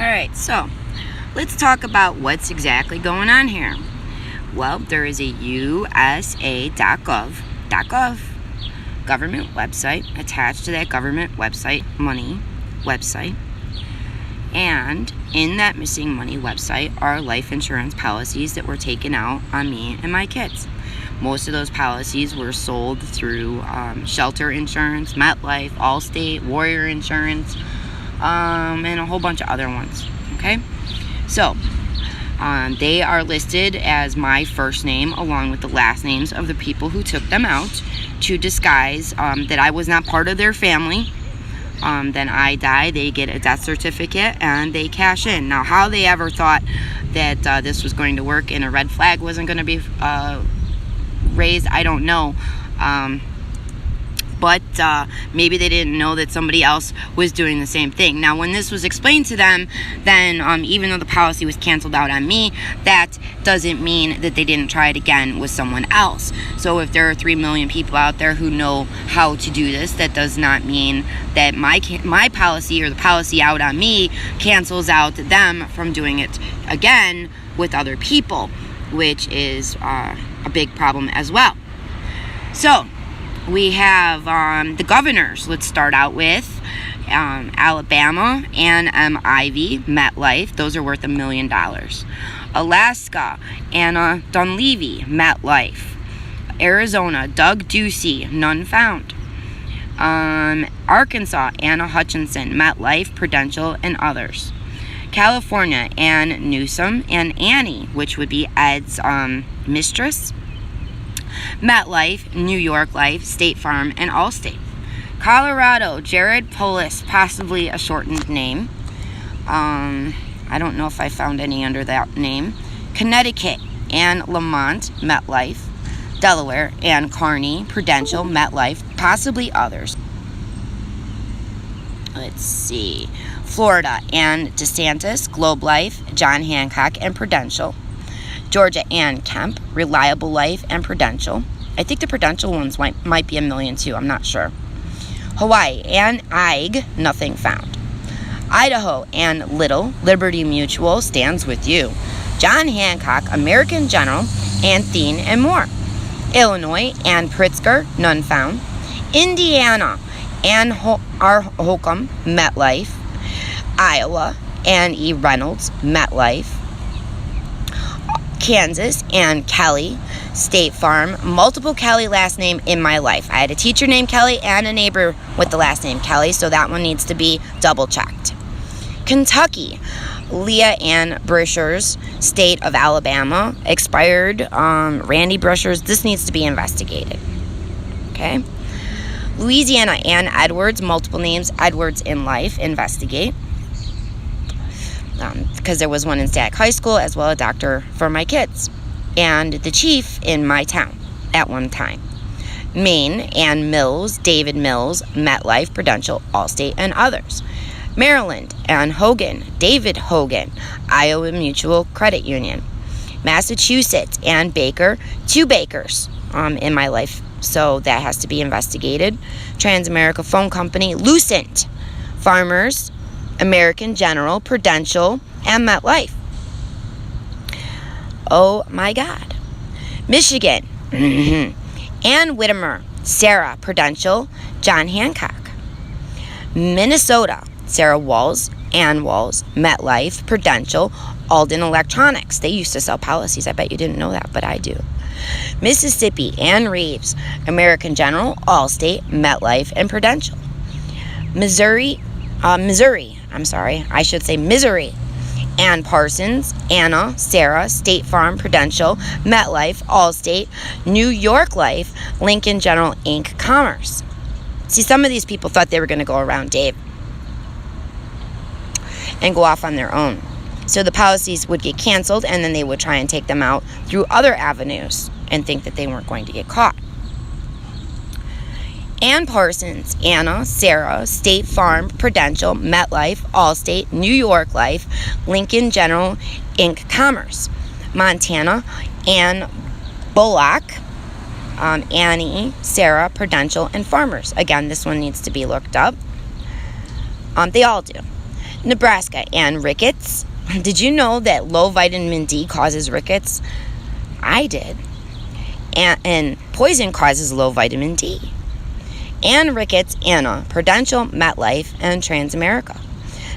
Alright, so let's talk about what's exactly going on here. Well, there is a USA.gov government website attached to that government website, money website. And in that missing money website are life insurance policies that were taken out on me and my kids. Most of those policies were sold through Shelter Insurance, MetLife, Allstate, Warrior Insurance, and a whole bunch of other ones. Okay? So, they are listed as my first name along with the last names of the people who took them out to disguise that I was not part of their family. Then I die, they get a death certificate, and they cash in. Now, how they ever thought that this was going to work and a red flag wasn't going to be raised, I don't know. But maybe they didn't know that somebody else was doing the same thing. Now, when this was explained to them, then even though the policy was canceled out on me, that doesn't mean that they didn't try it again with someone else. So if there are 3 million people out there who know how to do this, that does not mean that my policy or the policy out on me cancels out them from doing it again with other people, which is a big problem as well. So we have the governors. Let's start out with Alabama, Ann Ivy, MetLife. Those are worth $1 million. Alaska, Anna Dunleavy, MetLife. Arizona, Doug Ducey, none found. Arkansas, Anna Hutchinson, MetLife, Prudential, and others. California, Ann Newsom and Annie, which would be Ed's mistress. MetLife, New York Life, State Farm, and Allstate. Colorado, Jared Polis, possibly a shortened name. I don't know if I found any under that name. Connecticut, Ann Lamont, MetLife. Delaware, Ann Carney, Prudential, MetLife, possibly others. Let's see. Florida, Ann DeSantis, Globe Life, John Hancock, and Prudential. Georgia, Ann Kemp, Reliable Life, and Prudential. I think the Prudential ones might be $1 million too. I'm not sure. Hawaii, Ann Ig, nothing found. Idaho, Ann Little, Liberty Mutual, stands with you. John Hancock, American General, Anthene, and more. Illinois, Ann Pritzker, none found. Indiana, Ann R. Holcomb, MetLife. Iowa, Ann E. Reynolds, MetLife. Kansas, Ann Kelly, State Farm. Multiple Kelly last name in my life. I had a teacher named Kelly and a neighbor with the last name Kelly, so that one needs to be double checked. Kentucky, Leah Ann Brishers, State of Alabama, expired. Randy Brishers, this needs to be investigated. Okay. Louisiana, Ann Edwards, multiple names, Edwards in life, investigate. Because there was one in Static High School, as well as a doctor for my kids. And the chief in my town at one time. Maine, Ann Mills, David Mills, MetLife, Prudential, Allstate, and others. Maryland, Ann Hogan, David Hogan, Iowa Mutual Credit Union. Massachusetts, Ann Baker, 2 Bakers in my life, so that has to be investigated. Transamerica Phone Company, Lucent. Farmers, American General, Prudential, and MetLife. Oh my God. Michigan, Ann Whittemer, Sarah, Prudential, John Hancock. Minnesota, Sarah Walls, Ann Walls, MetLife, Prudential, Alden Electronics. They used to sell policies. I bet you didn't know that, but I do. Mississippi, Ann Reeves, American General, Allstate, MetLife, and Prudential. Missouri, Missouri. Ann Parsons, Anna, Sarah, State Farm, Prudential, MetLife, Allstate, New York Life, Lincoln General, Inc., Commerce. See, some of these people thought they were going to go around Dave and go off on their own. So the policies would get canceled, and then they would try and take them out through other avenues and think that they weren't going to get caught. Ann Parsons, Anna, Sarah, State Farm, Prudential, MetLife, Allstate, New York Life, Lincoln General, Inc., Commerce. Montana, Ann Bullock, Annie, Sarah, Prudential, and Farmers. Again, this one needs to be looked up. They all do. Nebraska, and rickets. Did you know that low vitamin D causes rickets? I did. And poison causes low vitamin D. And rickets, Anna, Prudential, MetLife, and Transamerica.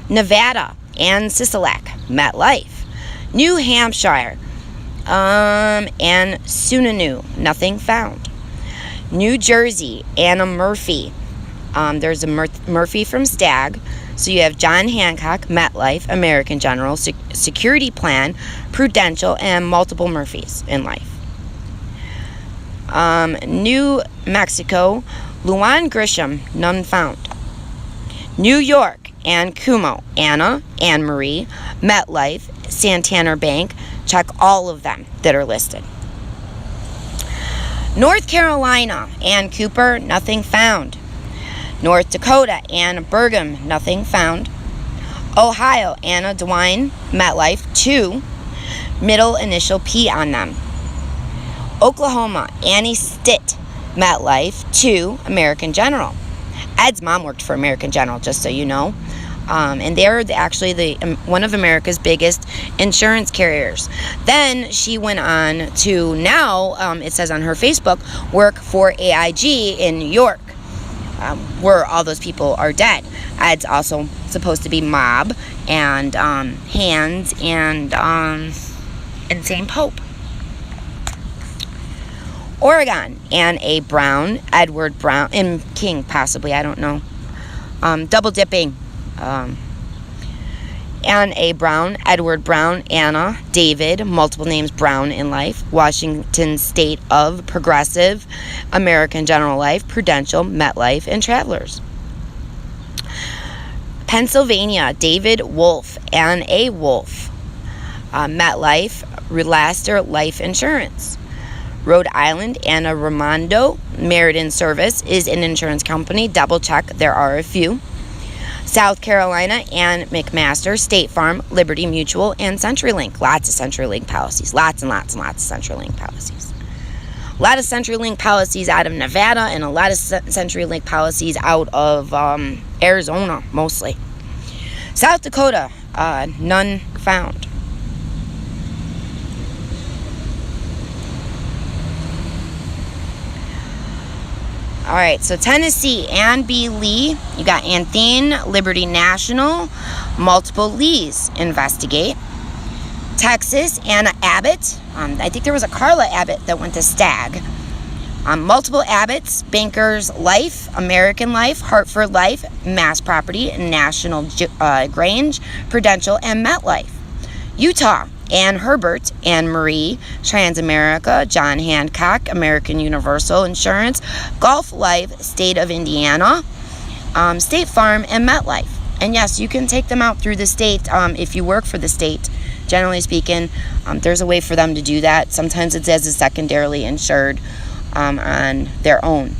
Nevada, and Sisolak, MetLife. New Hampshire, and Sununu, nothing found. New Jersey, Anna Murphy. There's a Murphy from Stag. So you have John Hancock, MetLife, American General, Security Plan, Prudential, and multiple Murphys in life. New Mexico, Luan Grisham, none found. New York, and Kumo, Anna, Anne Marie, MetLife, Santander Bank. Check all of them that are listed. North Carolina, Ann Cooper, nothing found. North Dakota, Ann Burgum, nothing found. Ohio, Anna DeWine, MetLife, 2, middle initial P on them. Oklahoma, Annie Stitt, MetLife, 2, American General. Ed's mom worked for American General, just so you know. And they're actually one of America's biggest insurance carriers. Then she went on to now, it says on her Facebook, work for AIG in New York, where all those people are dead. Ed's also supposed to be Mob and Hands and Insane Pope. Oregon, Ann A. Brown, Edward Brown, and King possibly, I don't know. Double dipping. Ann A. Brown, Edward Brown, Anna, David, multiple names Brown in life. Washington State of Progressive, American General Life, Prudential, MetLife, and Travelers. Pennsylvania, David Wolf, Ann A. Wolf, MetLife, Relaster Life Insurance. Rhode Island, Anna Raimondo, Meriden Service is an insurance company. Double check, there are a few. South Carolina, Ann McMaster, State Farm, Liberty Mutual, and CenturyLink. Lots of CenturyLink policies. Lots and lots and lots of CenturyLink policies. A lot of CenturyLink policies out of Nevada and a lot of CenturyLink policies out of Arizona, mostly. South Dakota, none found. All right, so Tennessee, Ann B. Lee. You got Anthene, Liberty National, multiple Lees investigate. Texas, Anna Abbott. I think there was a Carla Abbott that went to Stag. Multiple Abbotts, Bankers Life, American Life, Hartford Life, Mass Property, National Grange, Prudential, and MetLife. Utah, Ann Herbert, Anne Marie, Transamerica, John Hancock, American Universal Insurance, Gulf Life, State of Indiana, State Farm, and MetLife. And yes, you can take them out through the state if you work for the state. Generally speaking, there's a way for them to do that. Sometimes it's as a secondarily insured on their own.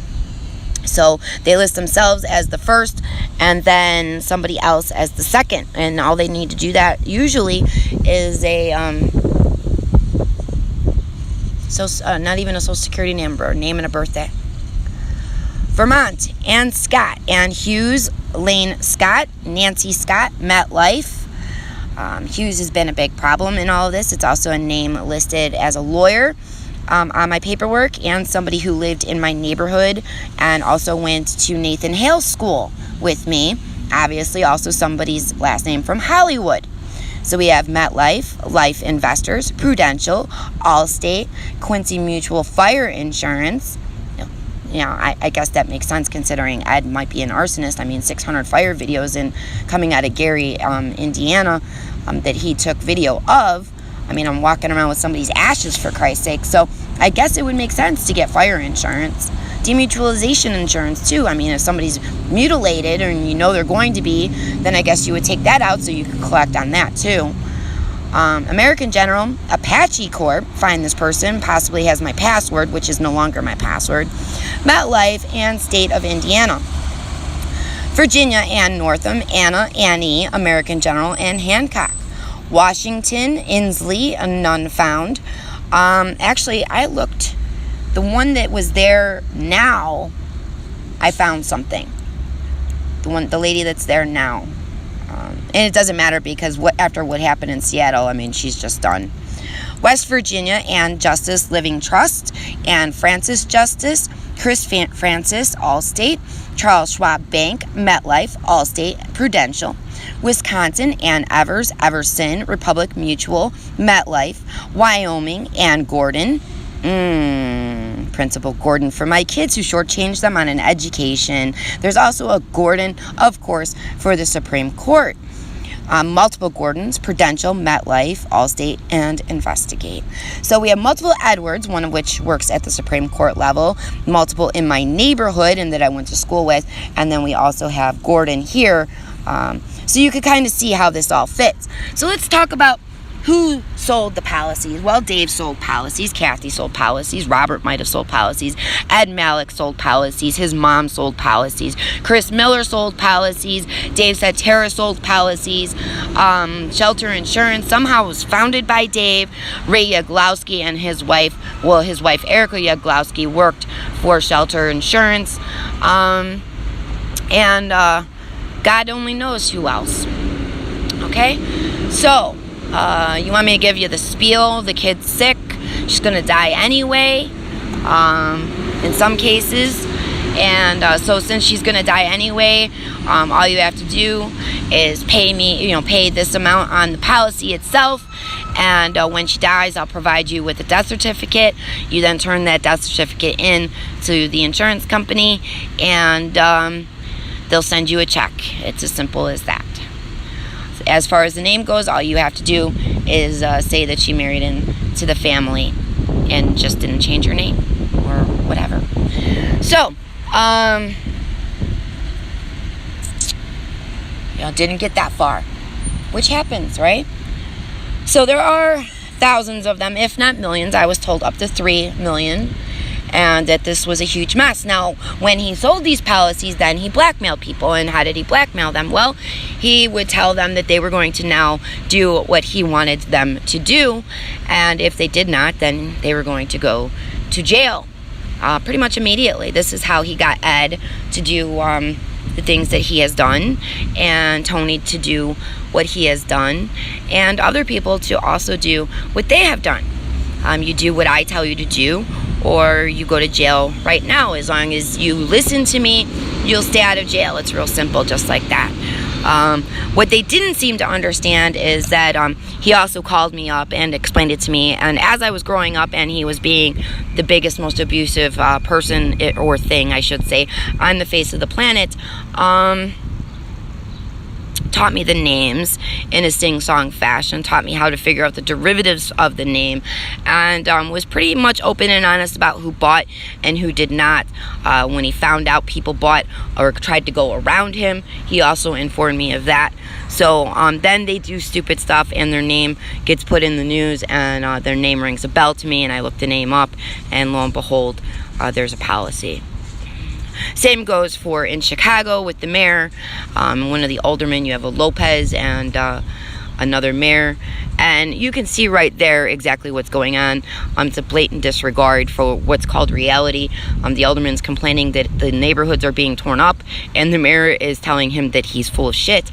So they list themselves as the first and then somebody else as the second. And all they need to do that usually is a, not even a social security number, name and a birthday. Vermont, Ann Scott, Ann Hughes, Lane Scott, Nancy Scott, MetLife. Hughes has been a big problem in all of this. It's also a name listed as a lawyer on my paperwork and somebody who lived in my neighborhood and also went to Nathan Hale School with me. Obviously, also somebody's last name from Hollywood. So we have MetLife, Life Investors, Prudential, Allstate, Quincy Mutual Fire Insurance. I guess that makes sense considering Ed might be an arsonist. I mean, 600 fire videos coming out of Gary, Indiana, that he took video of. I mean, I'm walking around with somebody's ashes, for Christ's sake. So I guess it would make sense to get fire insurance. Demutualization insurance, too. I mean, if somebody's mutilated and you know they're going to be, then I guess you would take that out so you could collect on that, too. American General, Apache Corp, find this person, possibly has my password, which is no longer my password. MetLife, and State of Indiana. Virginia, Ann Northam, Anna, Annie, American General, and Hancock. Washington, Inslee, none found. Actually, I looked. The one that was there now, I found something. The lady that's there now. And it doesn't matter because after what happened in Seattle, I mean, she's just done. West Virginia and Justice Living Trust and Francis Justice, Chris Francis, Allstate, Charles Schwab Bank, MetLife, Allstate, Prudential. Wisconsin, Ann Evers, Everson, Republic Mutual, MetLife, Wyoming, Ann Gordon. Principal Gordon for my kids who shortchanged them on an education. There's also a Gordon, of course, for the Supreme Court. Multiple Gordons, Prudential, MetLife, Allstate, and Investigate. So we have multiple Edwards, one of which works at the Supreme Court level, multiple in my neighborhood and that I went to school with, and then we also have Gordon here. So you could kind of see how this all fits. So let's talk about who sold the policies. Well, Dave sold policies, Kathy sold policies, Robert might have sold policies, Ed Malik sold policies, his mom sold policies, Chris Miller sold policies, Dave said Tara sold policies, Shelter Insurance somehow was founded by Dave. Ray Yaglowski and his wife Erica Yaglowski worked for Shelter Insurance, and God only knows who else. Okay, so you want me to give you the spiel? The kid's sick. She's going to die anyway, in some cases. And so since she's going to die anyway, all you have to do is pay this amount on the policy itself. And when she dies, I'll provide you with a death certificate. You then turn that death certificate in to the insurance company, and they'll send you a check. It's as simple as that. As far as the name goes, all you have to do is say that she married into the family and just didn't change her name or whatever. So, didn't get that far, which happens, right? So there are thousands of them, if not millions. I was told up to 3 million. And that this was a huge mess. Now, when he sold these policies, then he blackmailed people. And how did he blackmail them? Well, he would tell them that they were going to now do what he wanted them to do. And if they did not, then they were going to go to jail pretty much immediately. This is how he got Ed to do the things that he has done, and Tony to do what he has done, and other people to also do what they have done. You do what I tell you to do, or you go to jail right now. As long as you listen to me, you'll stay out of jail. It's real simple, just like that. What they didn't seem to understand is that he also called me up and explained it to me. And as I was growing up and he was being the biggest, most abusive person or thing, I should say, on the face of the planet, taught me the names in a sing-song fashion, taught me how to figure out the derivatives of the name, and was pretty much open and honest about who bought and who did not. When he found out people bought or tried to go around him, he also informed me of that. So then they do stupid stuff and their name gets put in the news, and their name rings a bell to me, and I look the name up, and lo and behold, there's a policy. Same goes for in Chicago with the mayor. One of the aldermen, you have a Lopez and another mayor. And you can see right there exactly what's going on. It's a blatant disregard for what's called reality. The alderman's complaining that the neighborhoods are being torn up, and the mayor is telling him that he's full of shit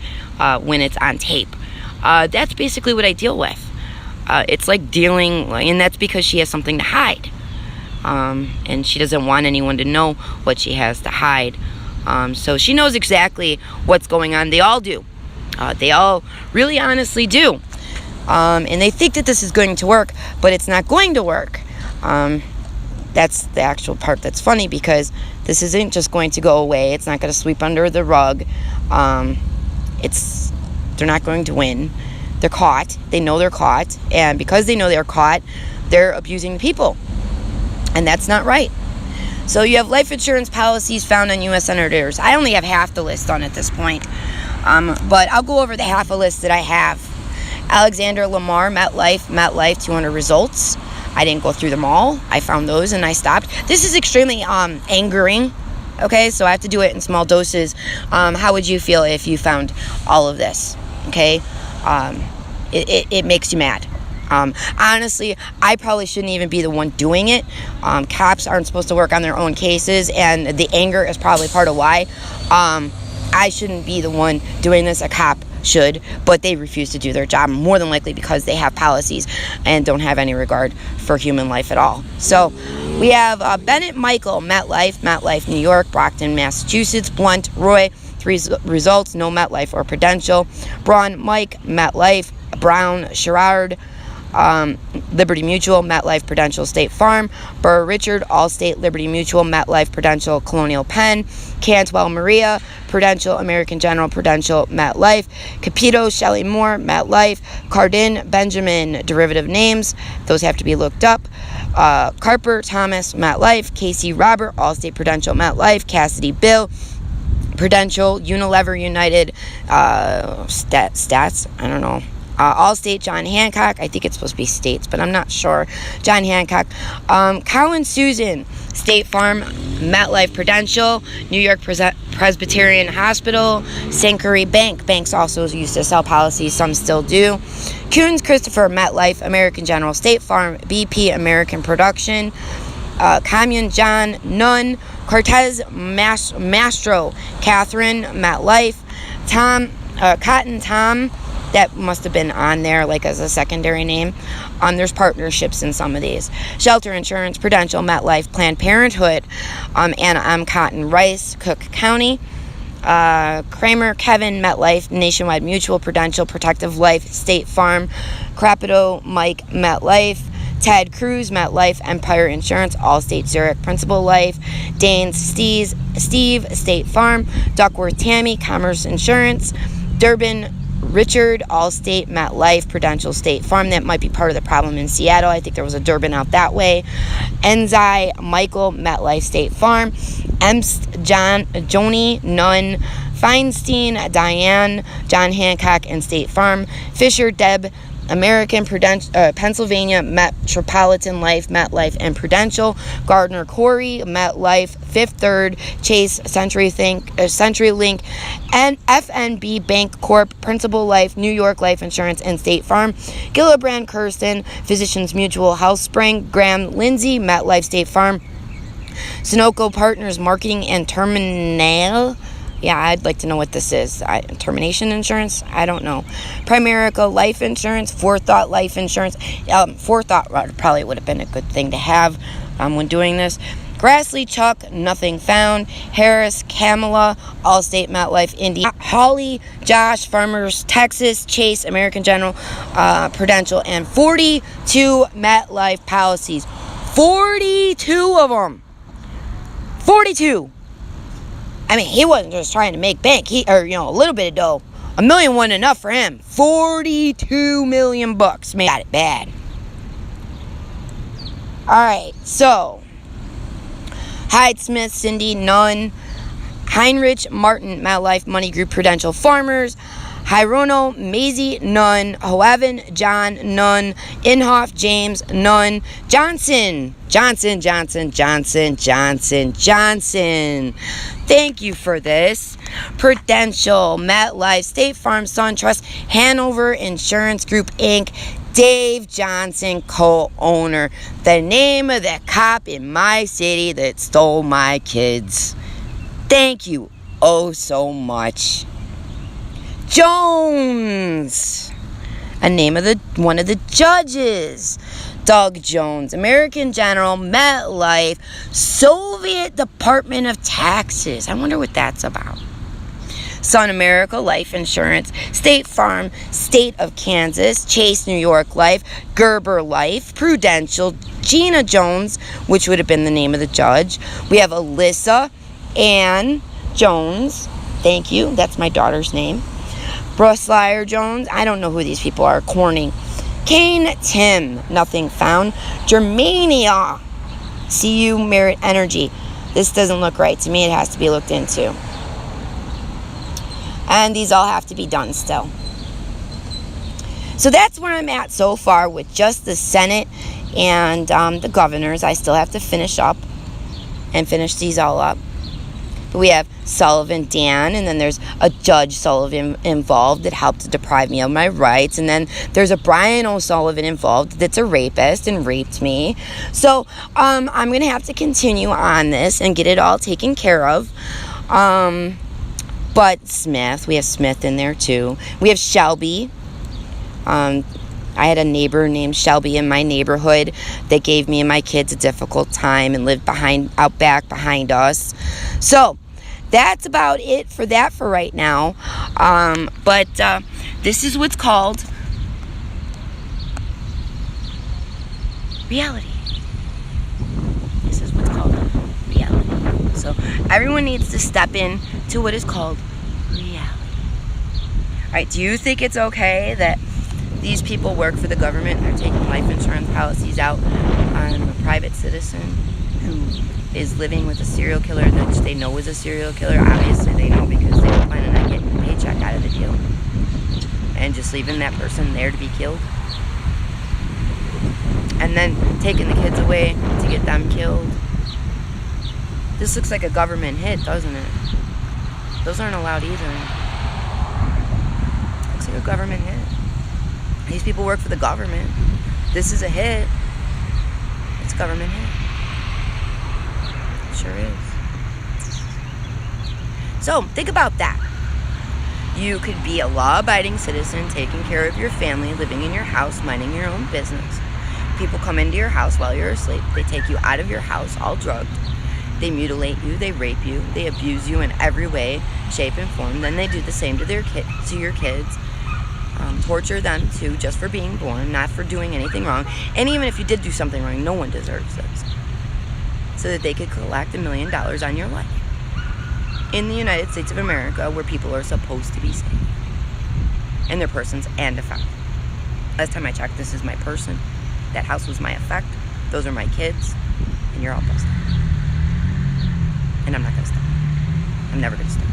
when it's on tape. That's basically what I deal with. It's like dealing, and that's because she has something to hide. And she doesn't want anyone to know what she has to hide. So she knows exactly what's going on. They all do. They all really honestly do. And they think that this is going to work, but it's not going to work. That's the actual part that's funny, because this isn't just going to go away. It's not going to sweep under the rug. They're not going to win. They're caught. They know they're caught. And because they know they're caught, they're abusing the people. And that's not right. So you have life insurance policies found on U.S. senators. I only have half the list on at this point. But I'll go over the half a list that I have. Alexander Lamar, MetLife, 200 results. I didn't go through them all. I found those and I stopped. This is extremely angering. Okay, so I have to do it in small doses. How would you feel if you found all of this? Okay, it makes you mad. Honestly, I probably shouldn't even be the one doing it. Cops aren't supposed to work on their own cases, and the anger is probably part of why. I shouldn't be the one doing this. A cop should, but they refuse to do their job, more than likely because they have policies and don't have any regard for human life at all. So we have Bennett Michael, MetLife, New York, Brockton, Massachusetts, Blunt, Roy, 3 results, no MetLife or Prudential. Braun, Mike, MetLife. Brown, Sherrard, Liberty Mutual, MetLife, Prudential, State Farm. Burr, Richard, Allstate, Liberty Mutual, MetLife, Prudential, Colonial Penn. Cantwell, Maria, Prudential, American General, Prudential, MetLife. Capito, Shelley Moore, MetLife. Cardin, Benjamin, derivative names, those have to be looked up. Carper, Thomas, MetLife. Casey, Robert, Allstate, Prudential, MetLife. Cassidy, Bill, Prudential. Unilever, United, Stats, I don't know. Allstate, John Hancock. I think it's supposed to be States, but I'm not sure. John Hancock. Cowan, Susan, State Farm, MetLife, Prudential, New York Presbyterian Hospital, Sankery Bank. Banks also used to sell policies, some still do. Coons, Christopher, MetLife, American General, State Farm, BP, American Production. Commune, John, Nunn. Cortez, Mastro, Catherine, MetLife. Cotton, Tom. That must have been on there like as a secondary name. There's partnerships in some of these. Shelter Insurance, Prudential, MetLife, Planned Parenthood, Anna M. Cotton Rice, Cook County. Kramer, Kevin, MetLife, Nationwide Mutual, Prudential, Protective Life, State Farm. Crapito, Mike, MetLife. Ted Cruz, MetLife, Empire Insurance, Allstate, Zurich, Principal Life. Danes, Steve, State Farm. Duckworth, Tammy, Commerce Insurance. Durbin, Richard, Allstate, MetLife, Prudential, State Farm. That might be part of the problem in Seattle. I think there was a Durbin out that way. Enzi, Michael, MetLife, State Farm. Emst, Joni, Nunn. Feinstein, Diane, John Hancock, and State Farm. Fisher, Deb, American, Pennsylvania, Metropolitan Life, MetLife, and Prudential. Gardner, Corey, MetLife, Fifth Third, Chase, CenturyLink, and FNB Bank Corp, Principal Life, New York Life Insurance, and State Farm. Gillibrand, Kirsten, Physicians Mutual, HealthSpring. Graham, Lindsay, MetLife, State Farm. Sunoco Partners, Marketing and Terminal. Yeah, I'd like to know what this is. Termination insurance? I don't know. Primerica Life Insurance, Forethought Life Insurance. Forethought probably would have been a good thing to have when doing this. Grassley, Chuck, nothing found. Harris, Kamala, Allstate, MetLife, Indy. Holly, Josh, Farmers, Texas, Chase, American General, Prudential, and 42 MetLife policies. 42 of them. 42. I mean, he wasn't just trying to make bank. A little bit of dough. $1 million wasn't enough for him. $42 million. Man, got it bad. All right, so Hyde, Smith, Cindy, Nunn. Heinrich, Martin, MetLife, Money Group, Prudential, Farmers. Hirono, Maisie, Nunn. Hoavin, John, Nunn. Inhofe, James, Nunn. Johnson. Thank you for this. Prudential, MetLife, State Farm, SunTrust, Hanover Insurance Group, Inc., Dave Johnson, co-owner. The name of the cop in my city that stole my kids. Thank you oh so much. Jones, a name of one of the judges. Doug Jones, American General, MetLife, Soviet Department of Taxes. I wonder what that's about. Sun America Life Insurance, State Farm, State of Kansas, Chase New York Life, Gerber Life, Prudential, Gina Jones, which would have been the name of the judge. We have Alyssa Ann Jones. Thank you. That's my daughter's name. Bruslier Jones. I don't know who these people are. Corning. Kane Tim. Nothing found. Germania. CU Merit Energy. This doesn't look right to me. It has to be looked into. And these all have to be done still. So that's where I'm at so far with just the Senate and the governors. I still have to finish up and finish these all up. But we have Sullivan Dan, and then there's a Judge Sullivan involved that helped to deprive me of my rights. And then there's a Brian O'Sullivan involved that's a rapist and raped me. So I'm going to have to continue on this and get it all taken care of. But Smith, we have Smith in there too. We have Shelby. I had a neighbor named Shelby in my neighborhood that gave me and my kids a difficult time and lived out back behind us. So that's about it for that for right now. But this is what's called reality. This is what's called reality. So everyone needs to step in to what is called reality. All right, do you think it's okay that these people work for the government and they're taking life insurance policies out on a private citizen who is living with a serial killer that they know is a serial killer? Obviously they know, because they were planning on getting a paycheck out of the deal and just leaving that person there to be killed, and then taking the kids away to get them killed. This looks like a government hit, doesn't it? Those aren't allowed either. Looks like a government hit. These people work for the government. This is a hit. It's a government hit. It sure is. So, think about that. You could be a law-abiding citizen, taking care of your family, living in your house, minding your own business. People come into your house while you're asleep. They take you out of your house all drugged. They mutilate you, they rape you, they abuse you in every way, shape, and form. Then they do the same to your kids. Torture them too, just for being born, not for doing anything wrong. And even if you did do something wrong, no one deserves this. So that they could collect $1 million on your life. In the United States of America, where people are supposed to be safe. And their persons and effect. Last time I checked, this is my person. That house was my effect. Those are my kids. And you're all busted. And I'm not going to stop. I'm never going to stop.